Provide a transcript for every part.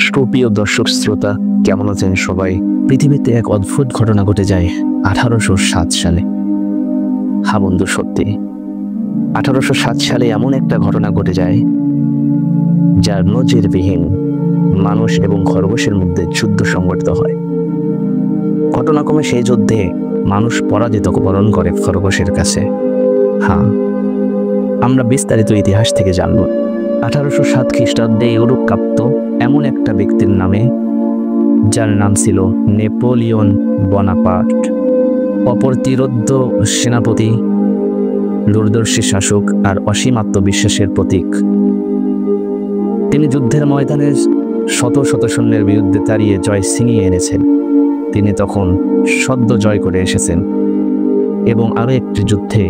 সুপ্রিয় দর্শক শ্রোতা, কেমন আছেন সবাই? পৃথিবীতে এক অদ্ভুত ঘটনা ঘটে যায় 1807 সালে। হ্যাঁ বন্ধু, সত্যি 1807 সালে এমন একটা ঘটনা ঘটে যায় যার নজিরবিহীন। মানুষ এবং খরগোশের মধ্যে যুদ্ধ সংঘটিত হয়। ঘটনাক্রমে সেই যুদ্ধে মানুষ পরাজিত বরণ করে খরগোশের কাছে। হ্যাঁ, আমরা বিস্তারিত ইতিহাস থেকে জানব। 1807 খ্রিস্টাব্দে ইউরোপ কাঁপত এমন একটা ব্যক্তির নামে, যার নাম ছিল নেপোলিয়ন বোনাপার্ট। অপ্রতিরোধ্য সেনাপতি, দূরদর্শী শাসক আর অসীম আত্মবিশ্বাসের প্রতীক। তিনি যুদ্ধের ময়দানে শত শত সৈন্যের বিরুদ্ধে তাড়িয়ে জয় ছিনিয়ে এনেছেন। তিনি তখন সদ্য জয় করে এসেছেন এবং আরও একটি যুদ্ধে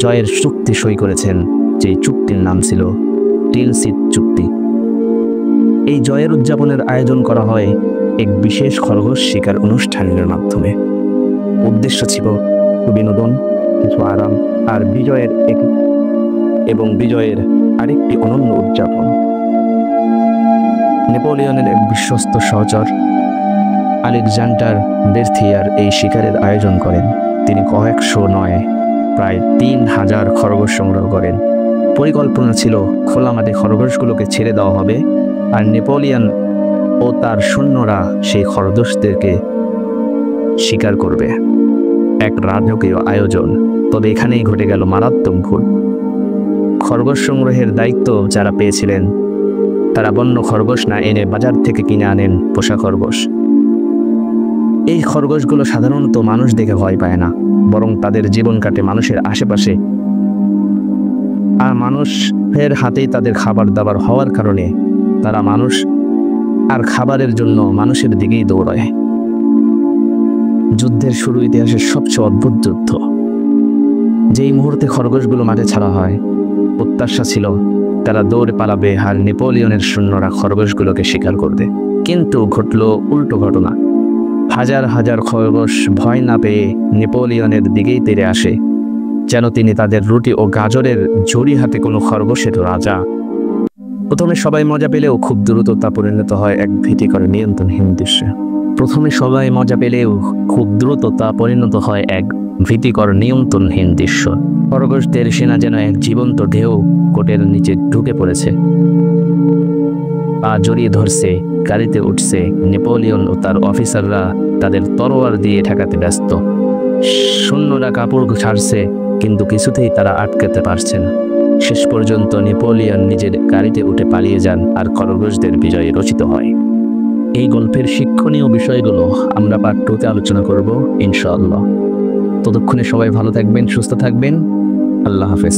জয়ের চুক্তি সই করেছেন, যেই চুক্তির নাম ছিল টিলসিট চুক্তি। এই জয়ের উদযাপনের আয়োজন করা হয় এক বিশেষ খরগোশ শিকার অনুষ্ঠানের মাধ্যমে। উদ্দেশ্য ছিল বিনোদন, কিছু আরাম আর বিজয়ের আরেকটি অনন্য উদযাপন। নেপোলিয়নের এক বিশ্বস্ত সহচর আলেকজান্ডার বেরথিয়ার এই শিকারের আয়োজন করেন। তিনি কয়েকশো নয়, প্রায় 3000 খরগোশ সংগ্রহ করেন। পরিকল্পনা ছিল খোলা মাঠে খরগোশগুলোকে ছেড়ে দেওয়া হবে আর নেপোলিয়ন ও তার সৈন্যরা সেই খরগোশদেরকে শিকার করবে। এক রাজকীয় আয়োজন। তবে এখানেই ঘটে গেল মারাত্মক ভুল। খরগোশ সংগ্রহের দায়িত্ব যারা পেয়েছিলেন তারা বন্য খরগোশ না এনে বাজার থেকে কিনে আনেন পোষা খরগোশ। এই খরগোশগুলো সাধারণত মানুষ দেখে ভয় পায় না, বরং তাদের জীবন কাটে মানুষের আশেপাশে, আর মানুষের হাতেই তাদের খাবার দাবার হওয়ার কারণে তারা মানুষ আর খাবারের জন্য মানুষের দিকেই দৌড়ায়। যুদ্ধের শুরু ইতিহাসের সবচেয়ে অদ্ভুত যুদ্ধ। যেই মুহূর্তে খরগোশগুলো মাঠে ছাড়া হয়, প্রত্যাশা ছিল তারা দৌড়ে পালাবে আর নেপোলিয়নের সৈন্যরা খরগোশগুলোকে শিকার করবে। কিন্তু ঘটল উল্টো ঘটনা। হাজার হাজার খরগোশ ভয় না পেয়ে নেপোলিয়নের দিকেই তেড়ে আসে, যেন তিনি তাদের রুটি ও গাজরের ঝুড়ি হাতে কোনো খরগোশের রাজা। প্রথমে সবাই মজা পেলেও খুব দ্রুত তা পরিণত হয় এক ভীতিকর নিয়ন্ত্রণহীন দৃশ্য। খরগোশদের সেনা যেন এক জীবন্ত ঢেউ কোটের নিচে ঢুকে পড়েছে, পা জড়িয়ে ধরছে, গাড়িতে উঠছে। নেপোলিয়ন ও তার অফিসাররা তাদের তরোয়ার দিয়ে ঠেকাতে ব্যস্ত। সৈন্যরা কাপড় ছাড়ছে, কিন্তু কিছুতেই তারা আটকাতে পারছে না। শেষ পর্যন্ত নেপোলিয়ন নিজের গাড়িতে উঠে পালিয়ে যান আর খরগোশদের বিজয় রচিত হয়। এই গল্পের শিক্ষণীয় বিষয়গুলো আমরা পার্ট 2-তে আলোচনা করব ইনশাআল্লাহ। ততক্ষণে সবাই ভালো থাকবেন, সুস্থ থাকবেন। আল্লাহ হাফেজ।